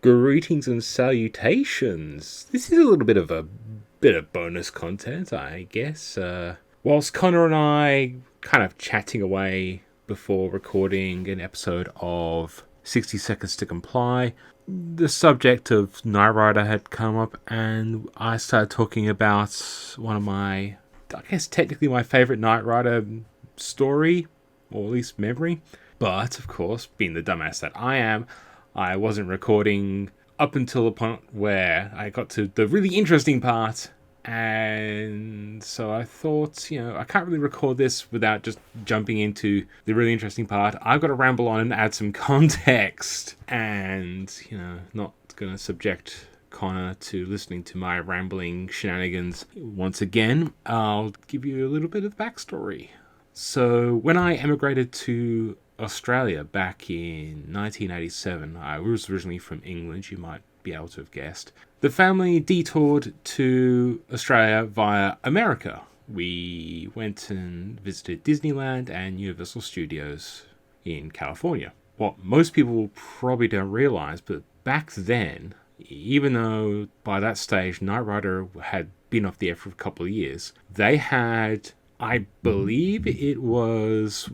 Greetings and salutations. This is a little bit of bonus content, I guess. Whilst Connor and I kind of chatting away before recording an episode of 60 Seconds to Comply, the subject of Knight Rider had come up, and I started talking about one of my, I guess technically my favourite Knight Rider story, or at least memory. But, of course, being the dumbass that I am, I wasn't recording up until the point where I got to the really interesting part. And so I thought, I can't really record this without just jumping into the really interesting part. I've got to ramble on and add some context. And, not going to subject Connor to listening to my rambling shenanigans once again. I'll give you a little bit of backstory. So when I emigrated to Australia back in 1987, I was originally from England, you might be able to have guessed. The family detoured to Australia via America. We went and visited Disneyland and Universal Studios in California. What most people probably don't realise, but back then, even though by that stage Knight Rider had been off the air for a couple of years, they had, I believe it was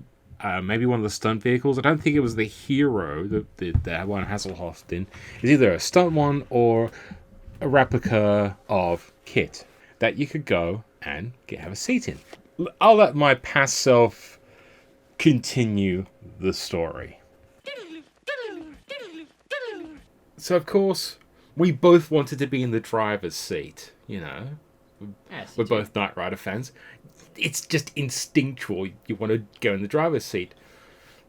maybe one of the stunt vehicles. I don't think it was the Hero, the one Hasselhoff did. It's either a stunt one or a replica of Kit that you could go and have a seat in. I'll let my past self continue the story. So, of course, we both wanted to be in the driver's seat, Yes, We're both Knight Rider fans. It's just instinctual. You want to go in the driver's seat.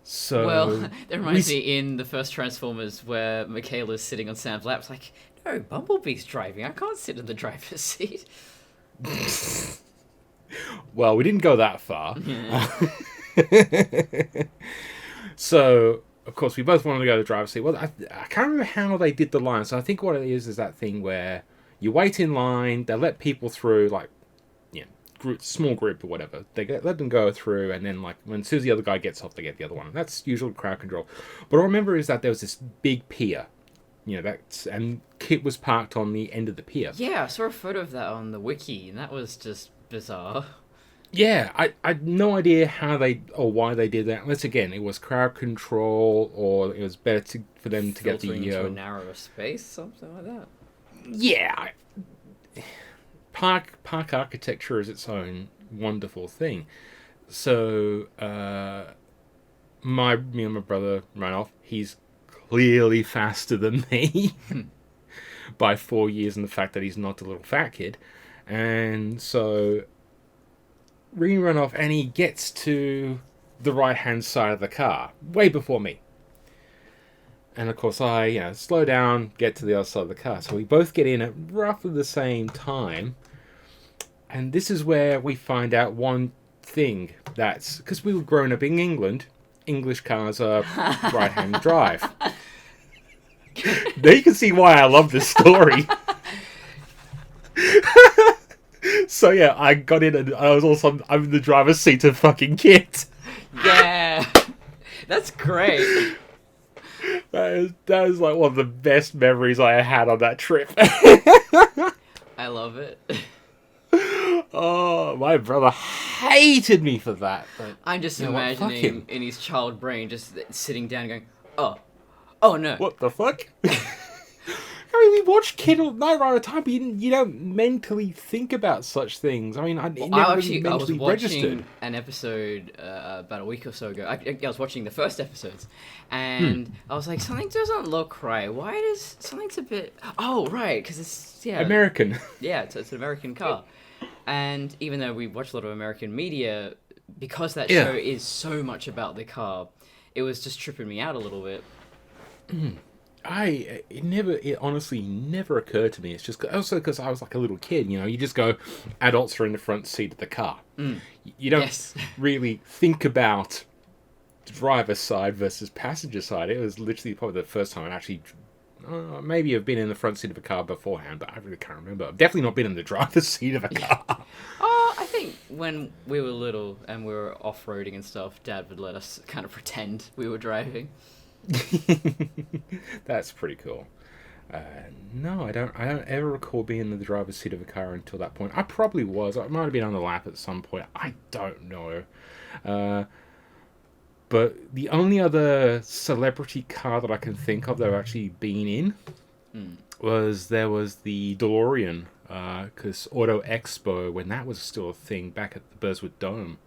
So, well, that reminds me in the first Transformers where Michaela's sitting on Sam's lap. It's like, no, Bumblebee's driving. I can't sit in the driver's seat. Well, we didn't go that far. So, of course, we both wanted to go to the driver's seat. Well, I can't remember how they did the line. So I think what it is that thing where you wait in line, they let people through, like, small group or whatever. They let them go through, and then as soon as the other guy gets off, they get the other one. That's usually crowd control. But what I remember is that there was this big pier, and Kit was parked on the end of the pier. Yeah, I saw a photo of that on the wiki, and that was just bizarre. Yeah, I had no idea how or why they did that. Unless again, it was crowd control, or it was better for them to get the into a narrower space, something like that. Yeah. Park architecture is its own wonderful thing. So, me and my brother ran off. He's clearly faster than me by 4 years, and the fact that he's not a little fat kid. And so, we run off, and he gets to the right-hand side of the car, way before me. And of course, I slow down, get to the other side of the car. So we both get in at roughly the same time. And this is where we find out one thing. That's because we were growing up in England. English cars are right-hand drive. There you can see why I love this story. So yeah, I got in and I'm in the driver's seat of fucking Kit. Yeah, that's great. That is like one of the best memories I had on that trip. I love it. Oh, my brother hated me for that. But, I'm just imagining in his child brain just sitting down and going, oh no. What the fuck? I mean, we watch Kid or Knight Rider time, but you don't mentally think about such things. I mean, I was watching an episode about a week or so ago. I was watching the first episodes, and I was like, something doesn't look right. Why does something's a bit? Oh, right, because it's American. Yeah, it's an American car, and even though we watch a lot of American media, because that show is so much about the car, it was just tripping me out a little bit. It honestly never occurred to me. It's just also because I was like a little kid, you just go, adults are in the front seat of the car. You don't really think about driver's side versus passenger side. It was literally probably the first time I actually, maybe I've been in the front seat of a car beforehand, but I really can't remember. I've definitely not been in the driver's seat of a car. I think when we were little and we were off-roading and stuff, Dad would let us kind of pretend we were driving. That's pretty cool. No, I don't. I don't ever recall being in the driver's seat of a car until that point. I probably was. I might have been on the lap at some point. I don't know. Uh, but the only other celebrity car that I can think of that I've actually been in Mm. was the DeLorean. Because Auto Expo, when that was still a thing back at the Burswood Dome,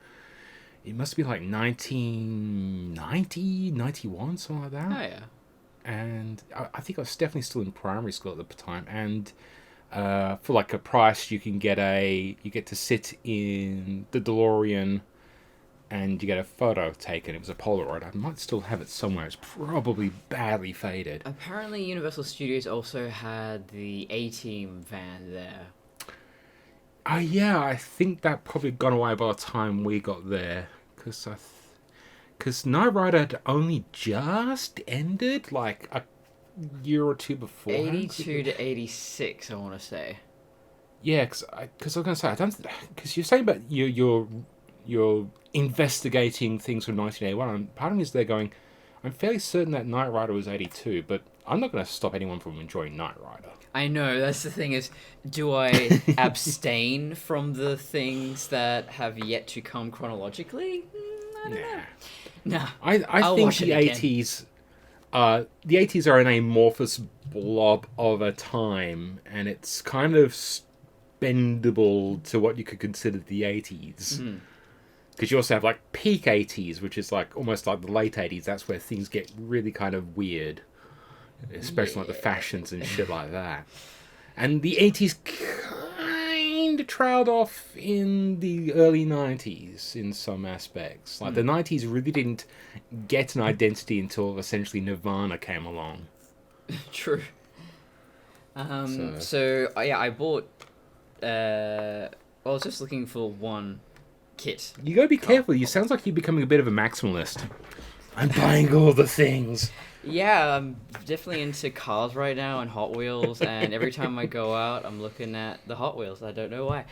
it must be like 1990, 91, something like that. Oh yeah. And I think I was definitely still in primary school at the time. And for like a price, you get to sit in the DeLorean, and you get a photo taken. It was a Polaroid. I might still have it somewhere. It's probably badly faded. Apparently, Universal Studios also had the A-Team van there. Yeah, I think that probably gone away by the time we got there, because Knight Rider had only just ended, like a year or two before. 82 to 86, I want to say. Yeah, because I was gonna say, I don't, because you're saying about you're investigating things from 1981. And part of me is there going, I'm fairly certain that Knight Rider was 82, but I'm not going to stop anyone from enjoying Knight Rider. I know, that's the thing is, do I abstain from the things that have yet to come chronologically? I don't know. Nah, I I'll think watch the it again. 80s, the 80s are an amorphous blob of a time, and it's kind of bendable to what you could consider the 80s. Mm. Because you also have like peak 80s, which is like almost like the late 80s. That's where things get really kind of weird, especially like the fashions and shit like that. And the 80s kind of trailed off in the early 90s in some aspects. Like the 90s really didn't get an identity until essentially Nirvana came along. True. So yeah, I bought. I was just looking for one kit. You gotta be careful. You sounds like you're becoming a bit of a maximalist. I'm buying all the things. Yeah, I'm definitely into cars right now and Hot Wheels, and every time I go out, I'm looking at the Hot Wheels. I don't know why.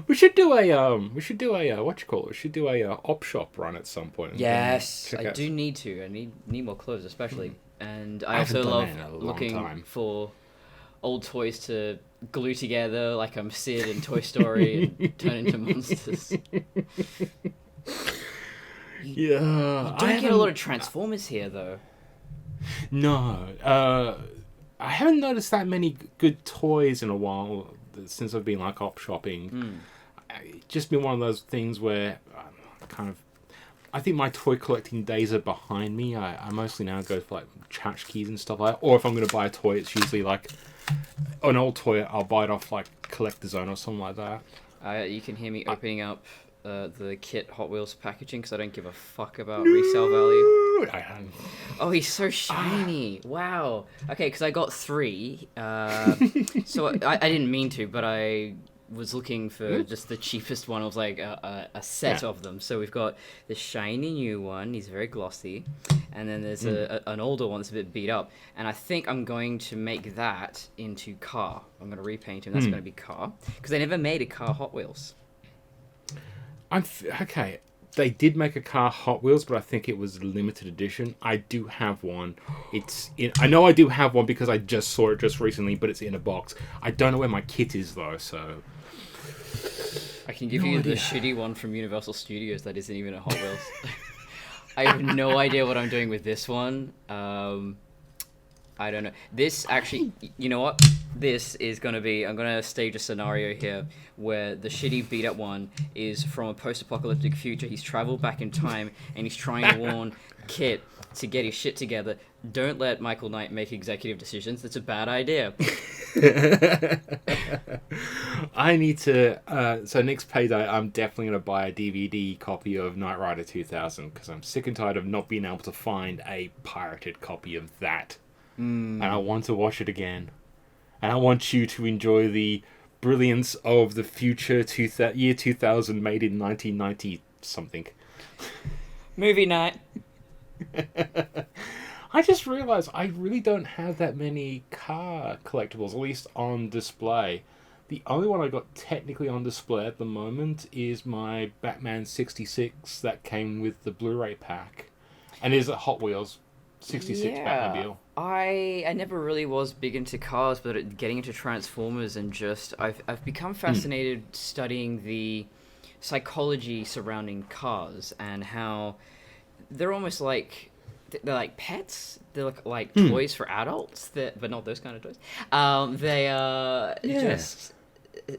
We should do a what you call it? We should do a op shop run at some point. Yes, I do need to. I need more clothes, especially, and I also love looking for old toys to glue together, like I'm Sid in Toy Story, and turn into monsters. Yeah, You don't get a lot of Transformers here, though. No, I haven't noticed that many good toys in a while since I've been like op shopping. It's just been one of those things where I think my toy collecting days are behind me. I mostly now go for like tchotchkes and stuff like that. Or if I'm going to buy a toy, it's usually like an old toy. I'll buy it off like Collector's Zone or something like that. You can hear me opening up the kit Hot Wheels packaging because I don't give a fuck about resale value. Oh, he's so shiny. Wow. Okay, because I got 3. So I didn't mean to, but I was looking for just the cheapest one. It was like a set of them. So we've got the shiny new one. He's very glossy. And then there's an older one that's a bit beat up. And I think I'm going to make that into car. I'm going to repaint him. That's going to be car. Because they never made a car Hot Wheels. Okay. They did make a car Hot Wheels, but I think it was limited edition. I do have one. I know I do have one because I just saw it just recently, but it's in a box. I don't know where my kit is though, so I can give you the shitty one from Universal Studios that isn't even a Hot Wheels. I have no idea what I'm doing with this one. I don't know. This actually, you know what? This is going to be, I'm going to stage a scenario here where the shitty beat up one is from a post-apocalyptic future. He's traveled back in time and he's trying to warn Kit to get his shit together. Don't let Michael Knight make executive decisions. That's a bad idea. I need to, so next payday, I'm definitely going to buy a DVD copy of Knight Rider 2000 because I'm sick and tired of not being able to find a pirated copy of that. And I want to watch it again. And I want you to enjoy the brilliance of the future year 2000 made in 1990 something. Movie night. I just realized I really don't have that many car collectibles, at least on display. The only one I got technically on display at the moment is my Batman 66 that came with the Blu-ray pack. And is at Hot Wheels. '66 Yeah, Batmobile. I never really was big into cars, but getting into Transformers and just I've become fascinated studying the psychology surrounding cars and how they're almost like they're like pets. They're like toys for adults, but not those kind of toys. They Yeah. just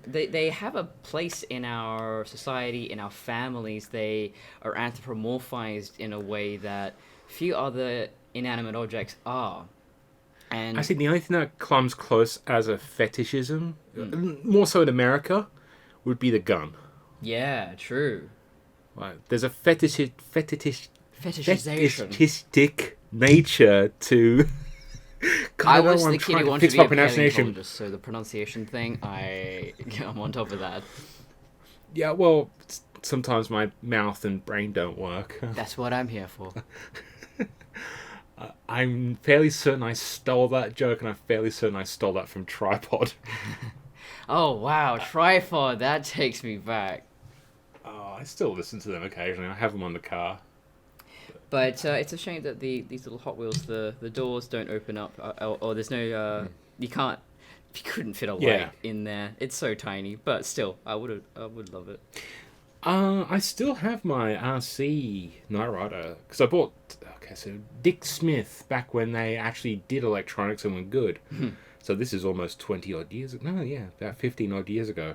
they have a place in our society, in our families. They are anthropomorphized in a way that few other inanimate objects are. I And see the only thing that comes close as a fetishism, more so in America, would be the gun. yeah, true. Like, there's a Fetishization. fetishistic nature to. God, I I don't know was why the I'm kid trying who to wanted to fix be my a pronunciation. paleontologist, so the pronunciation thing, I'm on top of that. Yeah, well, sometimes my mouth and brain don't work. That's what I'm here for. I'm fairly certain I stole that joke, and I'm fairly certain I stole that from Tripod. Oh wow, tripod, that takes me back. Oh, I still listen to them occasionally. I have them on the car. But it's a shame that these little Hot Wheels, the doors don't open up, or there's no you can't, you couldn't fit a light Yeah. in there. It's so tiny, but still, I would love it. I still have my RC Knight Rider because I bought. Okay, so Dick Smith back when they actually did electronics and were good. So this is almost 20 odd years ago. No, yeah, about 15 odd years ago.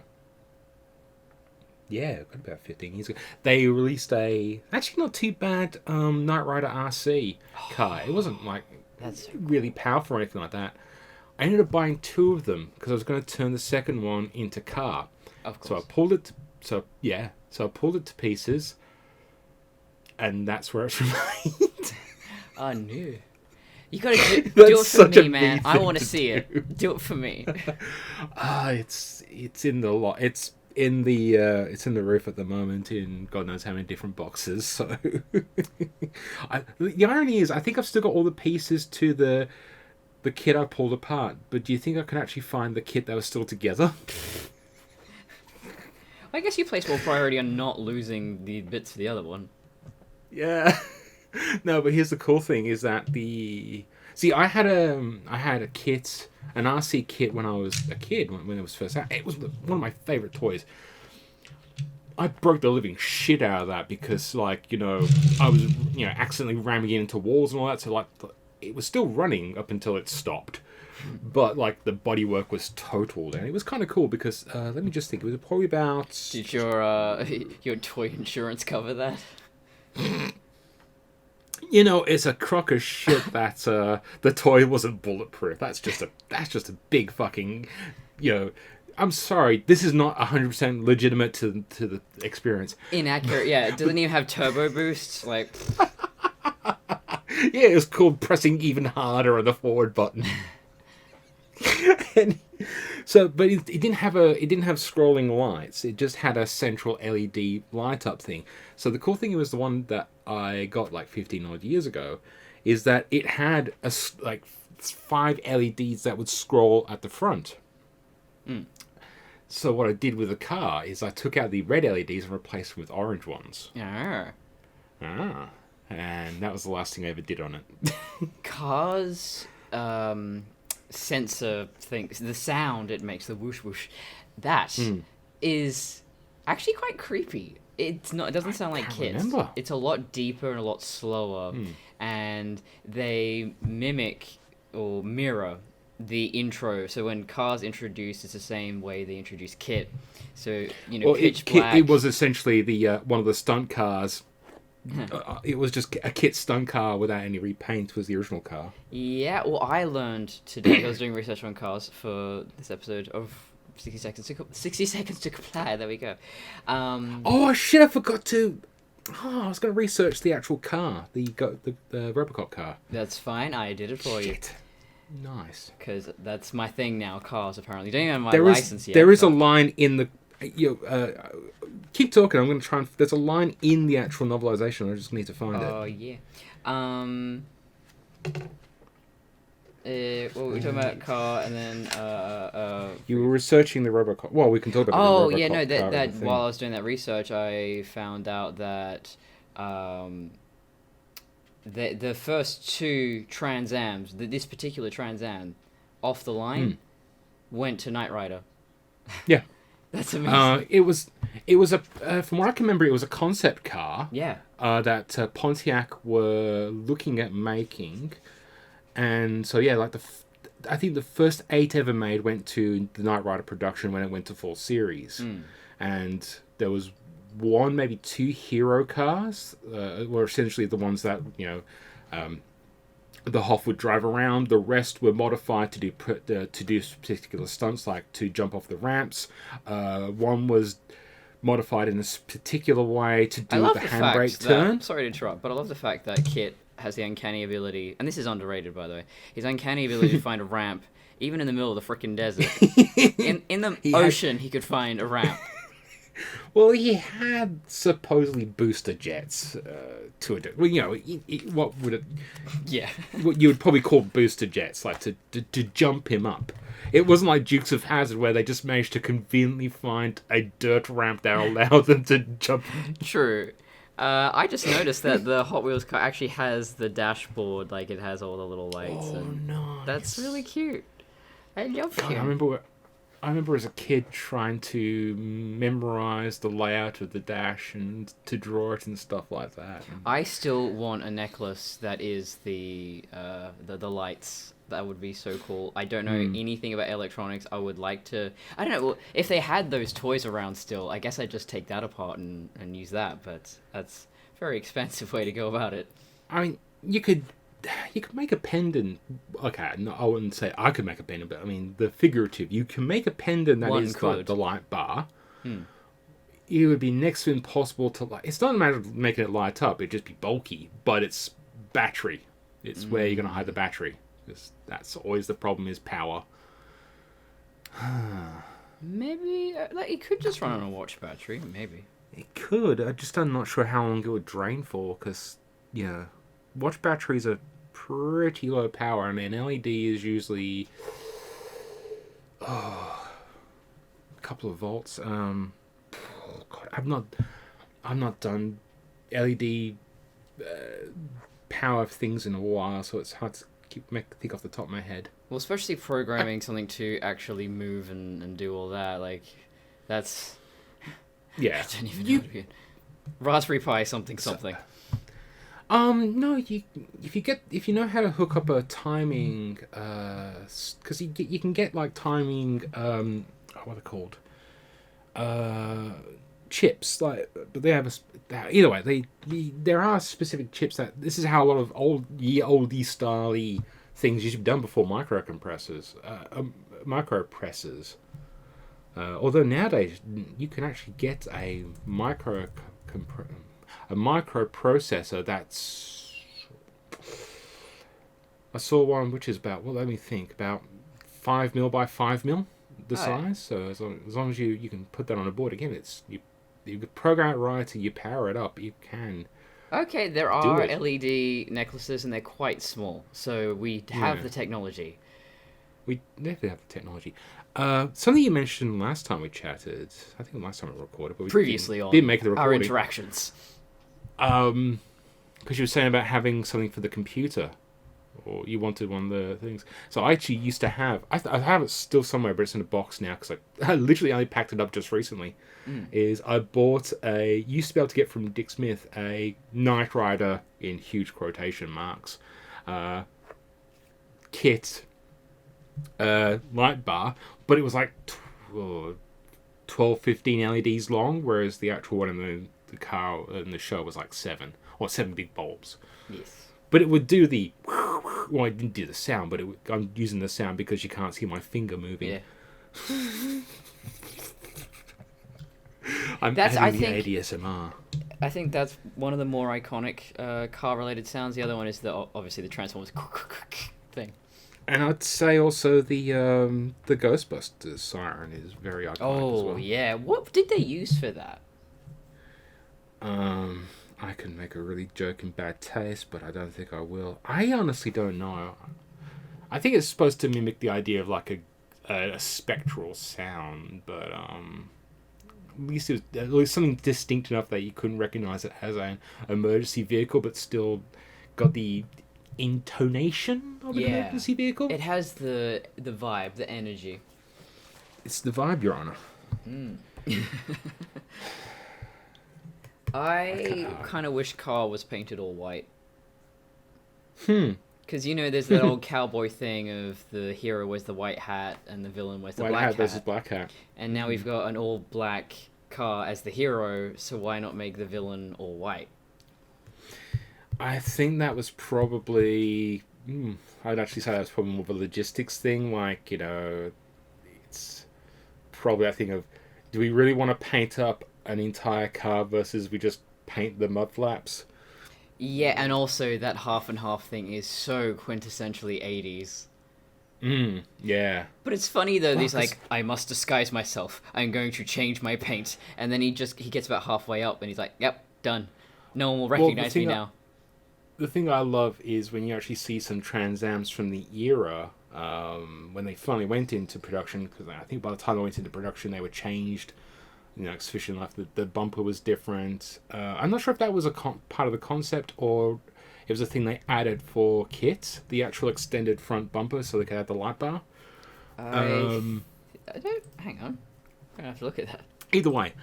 Yeah, about 15 years ago. They released a actually not too bad Knight Rider RC car. It wasn't like That's so really powerful or anything like that. I ended up buying two of them because I was going to turn the second one into car. of So I course. pulled it. So I pulled it to pieces, and that's where it's remained. Oh no. You gotta do That's it for such a me, man. me I thing want to to see do. it. Do it for me. It's in the lot. It's in the roof at the moment in God knows how many different boxes. So the irony is, I think I've still got all the pieces to the kit I pulled apart. But do you think I can actually find the kit that was still together? I guess you place more priority on not losing the bits for the other one. Yeah. No, but here's the cool thing: is that I had a kit, an RC kit when I was a kid when it was first out. It was one of my favorite toys. I broke the living shit out of that because, like, I was, accidentally ramming it into walls and all that. So, like, it was still running up until it stopped. But, like, the bodywork was totaled. And it was kind of cool because, let me just think, it was probably about... Did your your toy insurance cover that? It's a crock of shit that the toy wasn't bulletproof. That's just a big fucking, I'm sorry, this is not 100% legitimate to the experience. Inaccurate. Yeah, it doesn't even have turbo boosts. Like, Yeah, it was called pressing even harder on the forward button. And but it didn't have scrolling lights. It just had a central LED light up thing. So the cool thing was the one that I got like 15 odd years ago, is that it had like 5 LEDs that would scroll at the front. So what I did with the car is I took out the red LEDs and replaced them with orange ones. yeah. And that was the last thing I ever did on it. Cars, sensor things, the sound it makes, the whoosh whoosh, that is actually quite creepy. It's not. It doesn't sound like can't kids. remember. It's a lot deeper and a lot slower, and they mimic or mirror the intro. So when Cars introduced, it's the same way they introduced Kit. So Pitch Black. It was essentially the one of the stunt cars. It was just a kit stunt car without any repaint. Was the original car. Yeah, well, I learned today. I was doing research on cars for this episode of 60 Seconds to Comply. There we go. Oh shit! I forgot to. Oh, I was going to research the actual car, the Robocop car. That's fine. I did it for you. Shit. Nice. Because that's my thing now. Cars, apparently. Don't even have my There license is yet. there is a but- line in the. Keep talking. I'm going to try and. There's a line in the actual novelization. I just need to find it. Oh yeah. Well, we were talking about car, and then You were researching the Robocop. Well, we can talk about. Oh the Robocop yeah, no. car That and the thing. while I was doing that research, I found out that the first two Trans Ams, this particular Trans Am, off the line, went to Knight Rider. Yeah. That's amazing. It was a from what I can remember, it was a concept car. Yeah. That Pontiac were looking at making, and so yeah, like I think the first 8 ever made went to the Knight Rider production when it went to full series, and there was one, maybe 2 hero cars, were essentially the ones that the Hoff would drive around. The rest were modified to do particular stunts, like to jump off the ramps. One was modified in a particular way to do the handbrake turn. Sorry to interrupt, but I love the fact that Kit has the uncanny ability, and this is underrated, by the way, his uncanny ability to find a ramp, even in the middle of the freaking desert. in the ocean, he could find a ramp. Well, he had supposedly booster jets to it. Well, what would it? Yeah. What you would probably call booster jets, like to jump him up. It wasn't like Dukes of Hazzard where they just managed to conveniently find a dirt ramp that allowed them to jump. True. I just noticed that the Hot Wheels car actually has the dashboard, like it has all the little lights. Oh, nice. That's really cute. I love God, him. I remember as a kid trying to memorize the layout of the dash and to draw it and stuff like that. I still want a necklace that is the lights. That would be so cool. I don't know anything about electronics. I would like to... I don't know. If they had those toys around still, I guess I'd just take that apart and use that. But that's a very expensive way to go about it. I mean, you could make a pendant. Okay, no, I wouldn't say I could make a pendant, but I mean, the figurative. You can make a pendant that is like the light bar. It would be next to impossible to light. It's not a matter of making it light up. It'd just be bulky. But it's battery. It's where you're going to hide the battery. Because that's always the problem, is power. Maybe it could just run on a watch battery. Maybe it could. I'm not sure how long it would drain for. Because watch batteries are pretty low power, and an LED is usually a couple of volts. God, I've not done LED power things in a while, so it's hard to think off the top of my head. Well, especially programming something to actually move and do all that, like, that's... Yeah. I don't even know how to begin. Raspberry Pi something. No, if you know how to hook up a timing, because you can get like timing, what are they called? Chips, like, but they have either way. There are specific chips that this is how a lot of oldie styley things used to be done before micropressors. Although nowadays you can actually get a microprocessor that's... I saw one which is about, well, let me think, about 5mm by 5mm the size. So as long as you can put that on a board, again, you program it right and you power it up, you can. Okay, there are LED necklaces and they're quite small, so we have the technology. We definitely have the technology. Something you mentioned last time we chatted, I think last time we recorded, but we previously didn't make the recording. Our interactions. Because you were saying about having something for the computer, or you wanted one of the things. So I actually used to have, I have it still somewhere, but it's in a box now, because I literally only packed it up just recently, is I bought used to be able to get from Dick Smith, a Knight Rider, in huge quotation marks, kit, light bar, but it was like 12, 15 LEDs long, whereas the actual one in the car in the show was like 7 big bulbs. Yes. But it would do the... Well, it didn't do the sound, but I'm using the sound because you can't see my finger moving. Yeah. I'm adding the ADSMR. I think that's one of the more iconic car-related sounds. The other one is obviously the Transformers thing. And I'd say also the Ghostbusters siren is very iconic as well. Oh, yeah. What did they use for that? I can make a really joke in bad taste, but I don't think I will. I honestly don't know. I think it's supposed to mimic the idea of like a spectral sound, but at least it was something distinct enough that you couldn't recognize it as an emergency vehicle, but still got the intonation of an emergency vehicle. It has the vibe, the energy. It's the vibe, Your Honor. I kind of wish Car was painted all white. Hmm. Because, there's that old cowboy thing of the hero wears the white hat and the villain wears the White black hat hat. versus black hat. And now we've got an all black Car as the hero, so why not make the villain all white? I think that was probably... I'd actually say that was probably more of a logistics thing. Like, it's probably a thing of, do we really want to paint up an entire car versus we just paint the mud flaps? Yeah, and also that half and half thing is so quintessentially 80s. Yeah. But it's funny though, he's like, I must disguise myself. I'm going to change my paint. And then he gets about halfway up and he's like, yep, done. No one will recognize me now. The thing I love is when you actually see some Trans Ams from the era, when they finally went into production, because I think by the time they went into production they were changed. Sufficient enough that the bumper was different. I'm not sure if that was a part of the concept or it was a thing they added for kit, the actual extended front bumper, so they could have the light bar. I don't. Hang on, I'm gonna have to look at that. Either way,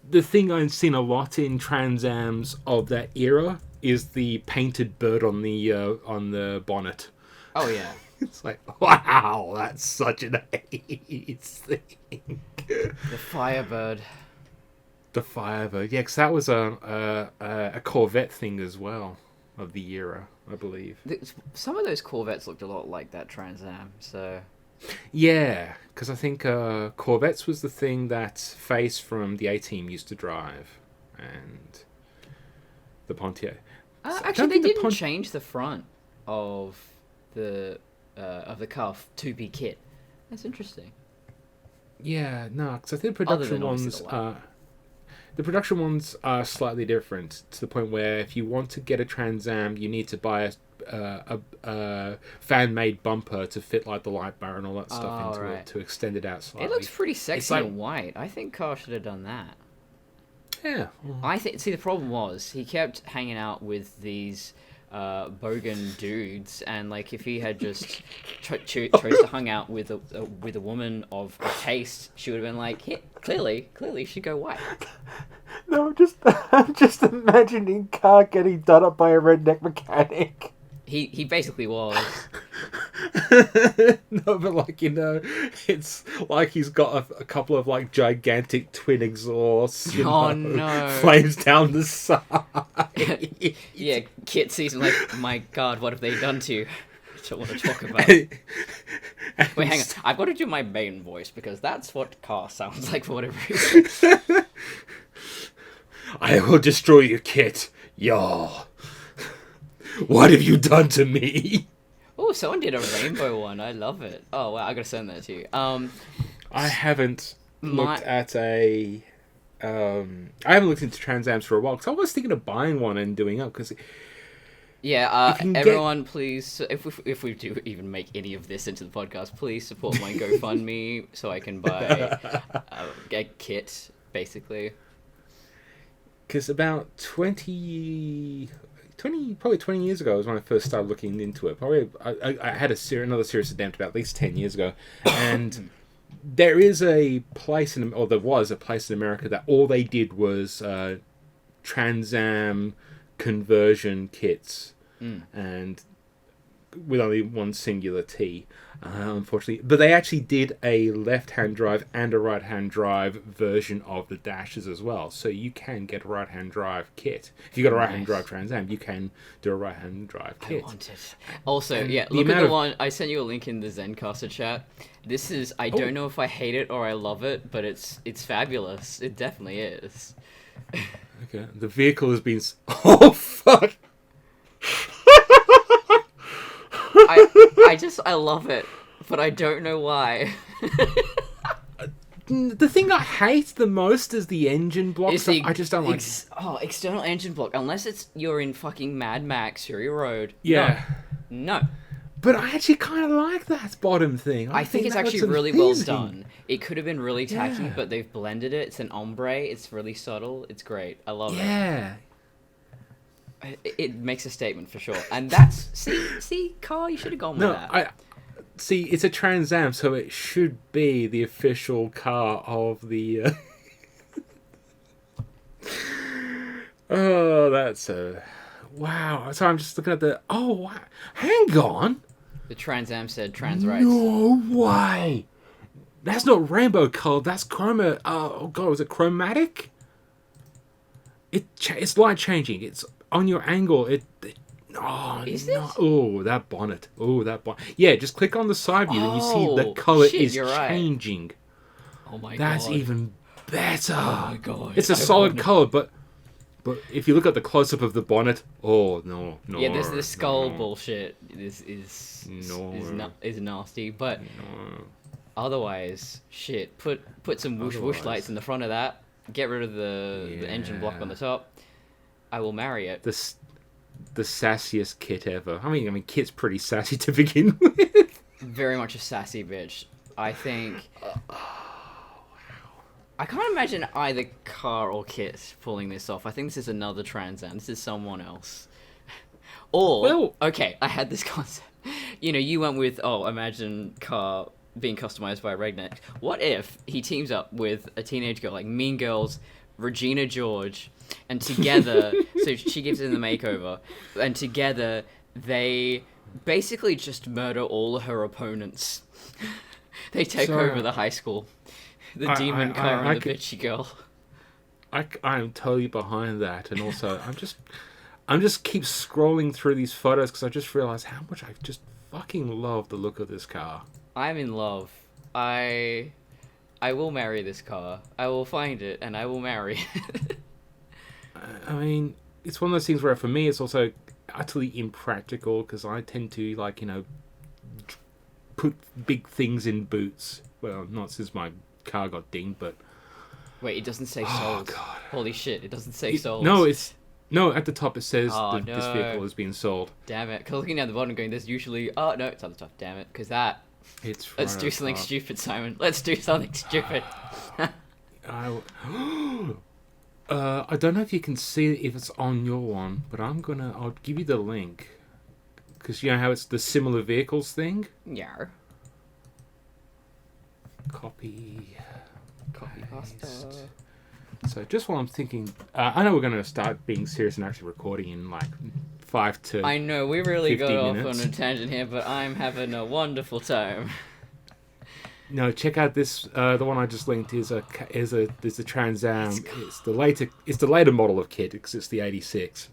the thing I've seen a lot in Trans Ams of that era is the painted bird on the bonnet. Oh yeah. It's like, wow, that's such an 80s thing. The Firebird. The Firebird, yeah, because that was a Corvette thing as well of the era, I believe. Some of those Corvettes looked a lot like that Trans Am, so... Yeah, because I think Corvettes was the thing that Face from the A-Team used to drive, and the Pontiac. Actually, they didn't change the front of the car to be kit. That's interesting. Yeah, no, because I think the production ones are slightly different to the point where if you want to get a Trans Am, you need to buy a fan-made bumper to fit like the light bar and all that stuff into it to extend it out slightly. It looks pretty sexy and white. I think Car should have done that. Yeah. See, the problem was he kept hanging out with these bogan dudes, and like if he had just chose to hang out with a woman of taste, she would have been like, yeah, clearly she'd go white. No, I'm just imagining Car getting done up by a redneck mechanic. He basically was. No, but like, it's like he's got a couple of like gigantic twin exhausts. No. Flames down the side. Yeah, Kit sees him like, my God, what have they done to you? I don't want to talk about it. Wait, hang on. I've got to do my main voice because that's what Car sounds like for whatever reason. I will destroy you, Kit. Y'all. What have you done to me? Oh, someone did a rainbow one. I love it. Oh, wow, I gotta send that to you. I haven't looked at I haven't looked into Trans Ams for a while because I was thinking of buying one and doing up because. Yeah, everyone, please, if we do even make any of this into the podcast, please support my GoFundMe so I can buy a kit, basically. Because about 20 years ago was when I first started looking into it. Probably I had another serious attempt about at least 10 years ago, and there was a place in America that all they did was Trans Am conversion kits, and with only one singular T, unfortunately. But they actually did a left-hand drive and a right-hand drive version of the dashes as well. So you can get a right-hand drive kit. If you got a right-hand drive Trans Am, you can do a right-hand drive kit. I want it. Also, look at the one. I sent you a link in the Zencaster chat. This is, I don't know if I hate it or I love it, but it's fabulous. It definitely is. Okay, the vehicle has been... Oh, fuck! I love it, but I don't know why. The thing I hate the most is the engine block. I just don't like. External engine block. Unless you're in fucking Mad Max Fury Road. Yeah. No. But I actually kind of like that bottom thing. I think it's actually really well done. It could have been really tacky, but they've blended it. It's an ombre. It's really subtle. It's great. I love it. Yeah. It makes a statement for sure, and that's see, Carl, you should have gone with No, that. I see. It's a Trans Am, so it should be the official car of the. Oh, that's a wow. So I'm just looking at the. Oh, wow. Hang on. The Trans Am said trans rights. No way. That's not rainbow colored. That's chroma. Oh god, was it chromatic? It's light changing. It's on your angle. Oh Is no! it? Oh, that bonnet. Oh, that bonnet. Yeah, just click on the side view and you see the Oh, color shit, is you're right. changing. Oh my That's god. even better. Oh my god. It's a I solid wanted- color, but if you look at the close up of the bonnet, oh no, no. Yeah, there's the skull no, bullshit. This is No. is nasty, but no. otherwise, shit. Put some whoosh whoosh Otherwise. lights in the front of that. Get rid of the engine block on the top. I will marry it. The sassiest Kit ever. I mean, Kit's pretty sassy to begin with. Very much a sassy bitch. I think. I can't imagine either Car or Kit pulling this off. I think this is another Trans Am. This is someone else. Or Well- okay, I had this concept. You went with imagine Car being customized by a redneck. What if he teams up with a teenage girl like Mean Girls, Regina George, and together, so she gives him the makeover, and together they basically just murder all her opponents. They take So- over the high school. The demon Car and the bitchy girl. I'm totally behind that, and also I'm just keep scrolling through these photos because I just realized how much I just fucking love the look of this car. I'm in love. I will marry this car. I will find it and I will marry it. I mean, it's one of those things where for me it's also utterly impractical because I tend to put big things in boots. Well, not since my car got dinged, but Wait, it doesn't say oh sold. god, Holy shit, it doesn't say sold. no. At the top it says Oh, this no. vehicle is being sold. Damn it. Because looking down the bottom going, there's usually... Oh, no, it's at the top. Damn it. Because that... It's Let's right do up something top. stupid, Simon. Let's do something stupid. I don't know if you can see it if it's on your one, but I'll give you the link. Because you know how it's the similar vehicles thing? Yar. Copy. Copy paste. pasta. So just while I'm thinking, I know we're going to start being serious and actually recording in like 5 to... I know, we really 50 got off minutes. on a tangent here, but I'm having a wonderful time. No, check out this. The one I just linked is a Trans Am. It's the later model of Kit because it's the 86.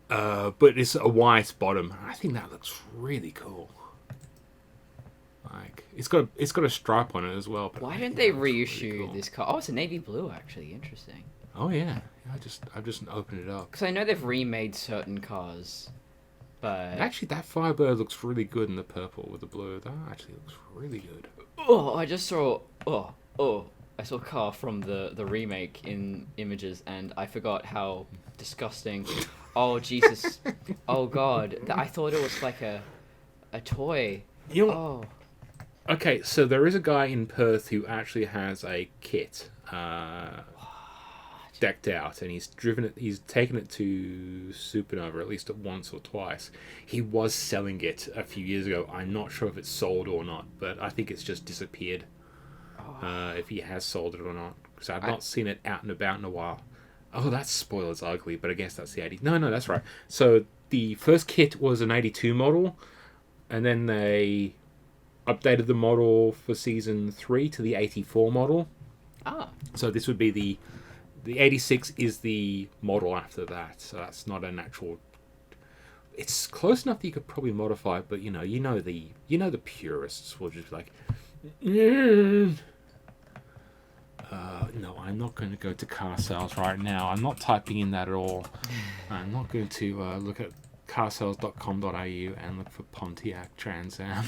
But it's a white bottom. I think that looks really cool. Like it's got a stripe on it as well. But Why I didn't think they that looks really reissue cool. this car? Oh, it's a navy blue, actually. Interesting. Oh yeah, I've just opened it up. Because I know they've remade certain cars, but... Actually, that Firebird looks really good in the purple with the blue. That actually looks really good. Oh, I just saw... I saw a car from the remake in images, and I forgot how disgusting... Oh, Jesus. Oh, God. I thought it was like a toy. You know, Oh. okay, so there is a guy in Perth who actually has a Kit decked out, and he's taken it to Supernova at least once or twice. He was selling it a few years ago. I'm not sure if it's sold or not, but I think it's just disappeared. If he has sold it or not, because I've not seen it out and about in a while. Oh, that spoiler's ugly, but I guess that's the 80s. No, that's right. So the first Kit was an 82 model, and then they updated the model for season 3 to the 84 model. Ah. So this would be the 86 is the model after that. So that's not an actual. It's close enough that you could probably modify it, but you know the purists will just be like, no, I'm not going to go to car sales right now. I'm not typing in that at all. I'm not going to look at carsales.com.au and look for Pontiac Trans Am.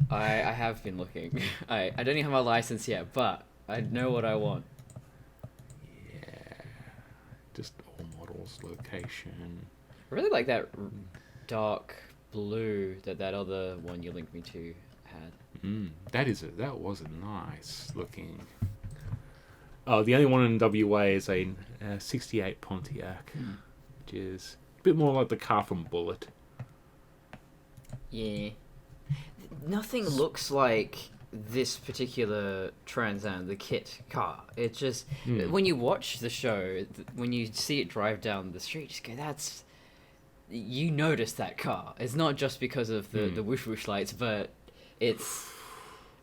I have been looking. I don't even have my license yet, but I know what I want. Yeah, just all models, location. I really like that dark blue that other one you linked me to had. That was a nice looking. Oh, the only one in WA is a 68 Pontiac, which is a bit more like the car from Bullet. Yeah. Nothing looks like this particular Trans Am, the Kit car. It just when you watch the show, when you see it drive down the street, you just go, "That's." You notice that car. It's not just because of the whoosh whoosh lights, but it's.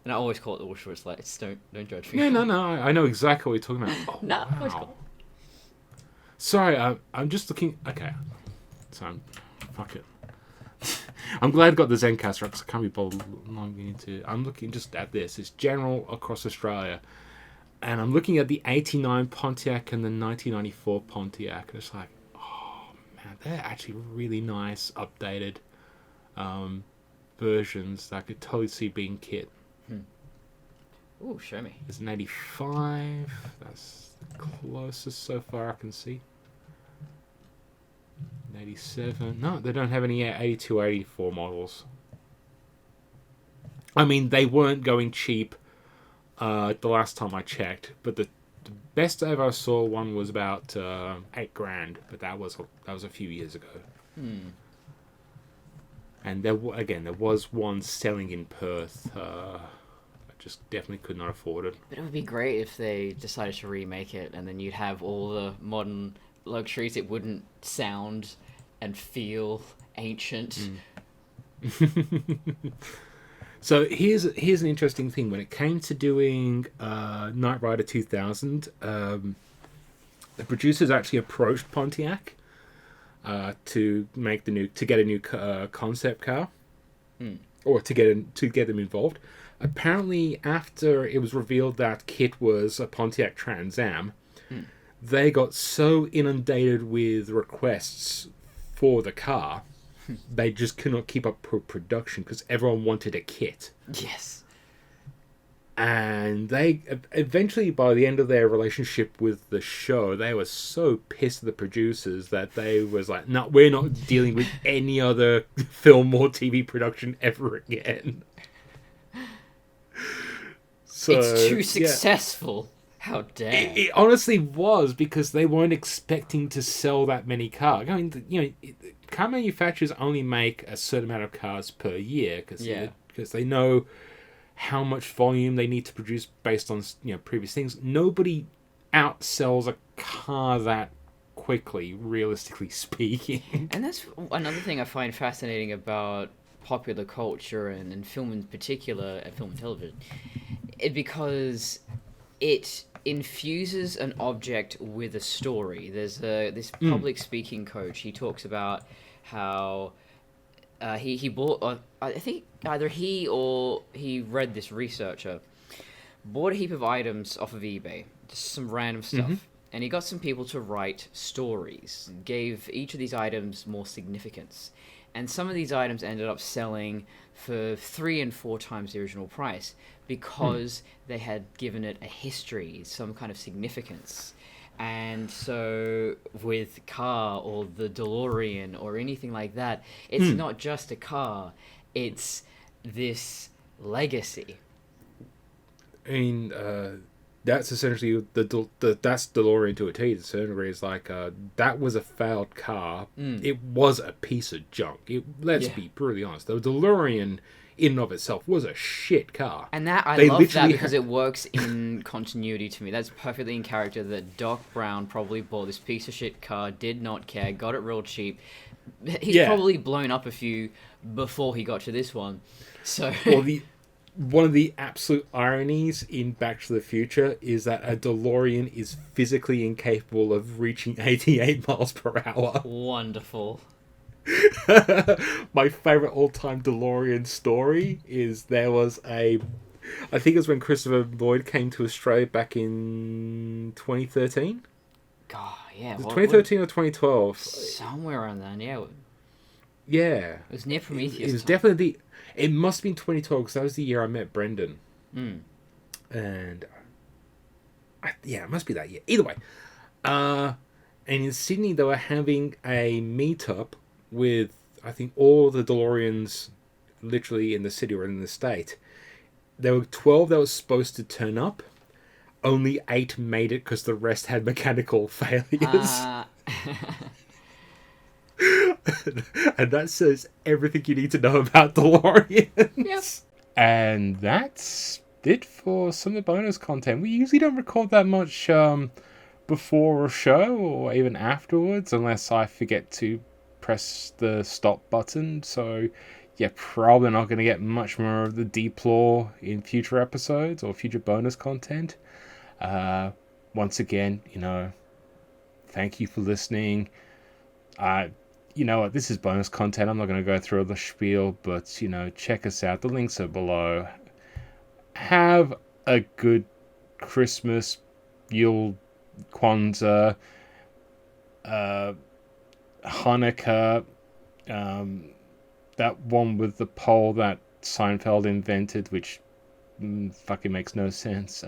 And I always call it the whoosh whoosh lights. Don't judge me. No. I know exactly what you're talking about. Oh, Nah, wow. Sorry, I'm just looking. Okay, so fuck it. I'm glad I got the Zencastr because I can't be bothered logging into. I'm looking just at this. It's general across Australia, and I'm looking at the '89 Pontiac and the 1994 Pontiac. And it's like, oh man, they're actually really nice, updated versions that I could totally see being kit. Ooh, show me. There's an '85. That's the closest so far I can see. 87. No, they don't have any 82 or 84 models. I mean, they weren't going cheap the last time I checked, but the best I ever saw one was about $8,000, but that was a few years ago. And there was one selling in Perth. I just definitely could not afford it. But it would be great if they decided to remake it, and then you'd have all the modern luxuries. It wouldn't sound and feel ancient. So here's an interesting thing. When it came to doing Knight Rider 2000, the producers actually approached Pontiac to get a new concept car, or to get them involved. Apparently, after it was revealed that Kit was a Pontiac Trans Am, they got so inundated with requests for the car, they just could not keep up production because everyone wanted a Kit. Yes. And they eventually, by the end of their relationship with the show, they were so pissed at the producers that they was like, "No, we're not dealing with any other film or TV production ever again." So, it's too successful. How dare! It honestly was, because they weren't expecting to sell that many cars. I mean, car manufacturers only make a certain amount of cars per year because they know how much volume they need to produce based on previous things. Nobody outsells a car that quickly, realistically speaking. And that's another thing I find fascinating about popular culture and film in particular, and film and television, because it infuses an object with a story. There's this public speaking coach. He talks about how he bought, I think either he or he read this researcher, bought a heap of items off of eBay, just some random stuff, and he got some people to write stories, gave each of these items more significance. And some of these items ended up selling for 3 and 4 times the original price because they had given it a history, some kind of significance. And so with car or the DeLorean or anything like that, it's not just a car, it's this legacy. I mean, that's essentially that's DeLorean to a T. To a certain degree, it's like that was a failed car. It was a piece of junk. Let's be brutally honest. The DeLorean, in and of itself, was a shit car. And that I love that because it works in continuity to me. That's perfectly in character that Doc Brown probably bought this piece of shit car, did not care, got it real cheap. He's probably blown up a few before he got to this one. So well, one of the absolute ironies in Back to the Future is that a DeLorean is physically incapable of reaching 88 miles per hour. Wonderful. My favorite all-time DeLorean story is there was I think it was when Christopher Lloyd came to Australia back in 2013. God, yeah. 2013 or 2012? Somewhere around then, yeah. Yeah. It was near Prometheus. It was definitely it must have been 2012 because that was the year I met Brendan. And it must be that year. Either way. And in Sydney they were having a meetup with, I think, all the DeLoreans literally in the city or in the state. There were 12 that was supposed to turn up. only 8 made it because the rest had mechanical failures. Uh, And that says everything you need to know about DeLoreans. yep. And that's it for some of the bonus content. We usually don't record that much before a show or even afterwards, unless I forget to press the stop button. So, yeah, probably not going to get much more of the deep lore in future episodes or future bonus content. Once again, thank you for listening. You know what? This is bonus content. I'm not going to go through the spiel, but, check us out. The links are below. Have a good Christmas, Yule, Kwanzaa, Hanukkah, that one with the pole that Seinfeld invented, which fucking makes no sense.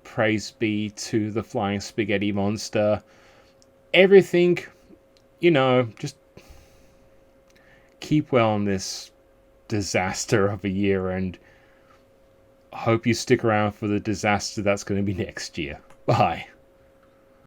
Praise be to the flying spaghetti monster. Everything, just keep well in this disaster of a year, and hope you stick around for the disaster that's going to be next year. Bye.